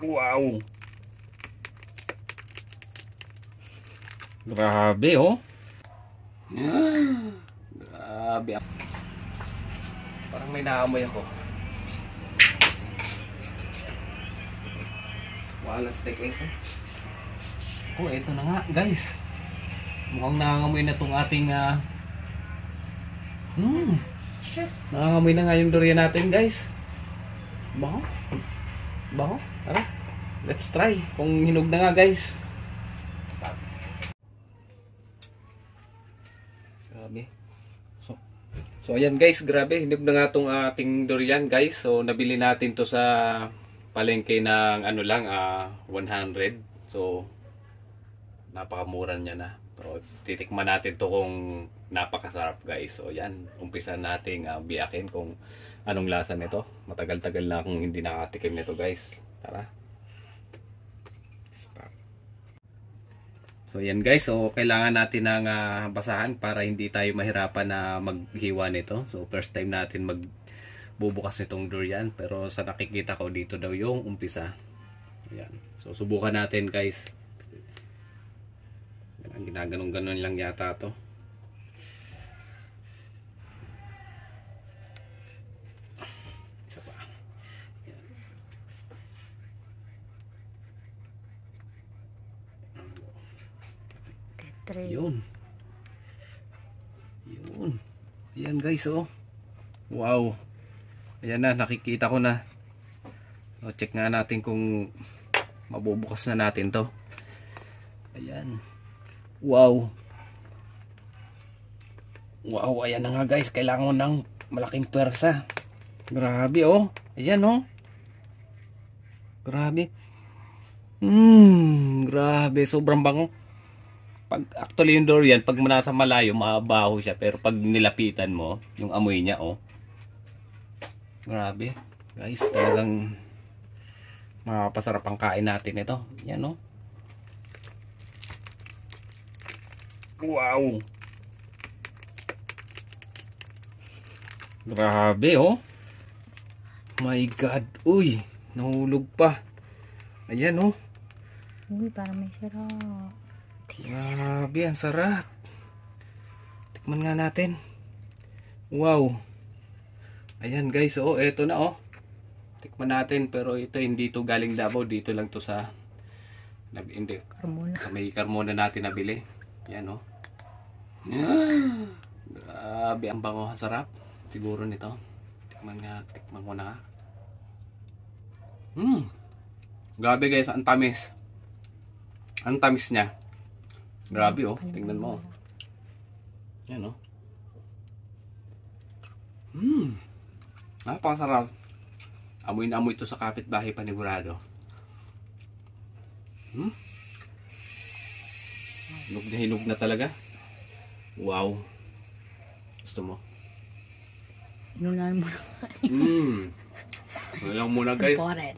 Wow. Grabe oh. Grabe. Parang may naamoy ako. Wala steak ito. Oh, ito na nga guys. Mukhang nangangamoy na tong ating nangangamoy na nga yung durian natin guys. Baho. Baho. Tara. Let's try. Kung hinog na nga guys. Grabe. So ayan guys, grabe. Hinog na nga tong ating durian guys. So nabili natin to sa palengke ng ano lang 100. So napakamura niya na. So titikman natin to kung napakasarap guys. So yan, umpisa nating biyakin kung anong lasa nito. Matagal-tagal na akong hindi nakatikim nito guys. Tara. Start. So yan guys, so kailangan natin ng basahan para hindi tayo mahirapan na maghiwa nito. So first time natin magbubukas nitong durian, pero sa nakikita ko dito daw yung umpisa. Ayan. So subukan natin guys. Yan, ginaganong-ganon lang yata to. Isa pa. Yan. Yun. Yun. Ayan guys oh. Wow. Ayan na, nakikita ko na. So, check nga natin kung mabubukas na natin to. Ayan. Wow. Wow, ayan na nga guys. Kailangan mo ng malaking pwersa. Grabe oh. Ayan oh. Grabe. Grabe. Sobrang bango. Actually yung durian, pag nasa malayo, mabaho siya. Pero pag nilapitan mo, yung amoy niya oh. Grabe. Guys, talagang makapasarap ang kain natin ito. Yan oh. Wow. Grabe oh. My God. Uy, nahulog pa. Ayan oh. Uy, parang may sarap. Grabe, ang sarap. Tikman nga natin. Wow. Ayan guys, oh, eto na oh. Tikman natin, pero ito hindi to galing Davao, dito lang to sa hindi, Carmona. sa may Carmona natin nabili. Yan oh. Grabe, ang bango, ang sarap. Siguro nito. Tikman ko na nga. Grabe guys, ang tamis. Ang tamis niya. Grabe oh, tingnan mo. Yan oh. Napakasarap. Amoy na amoy ito sa kapitbahay panigurado. Hinog na talaga. Wow. Gusto mo? Inunahan mo na. Wala lang muna guys. Important.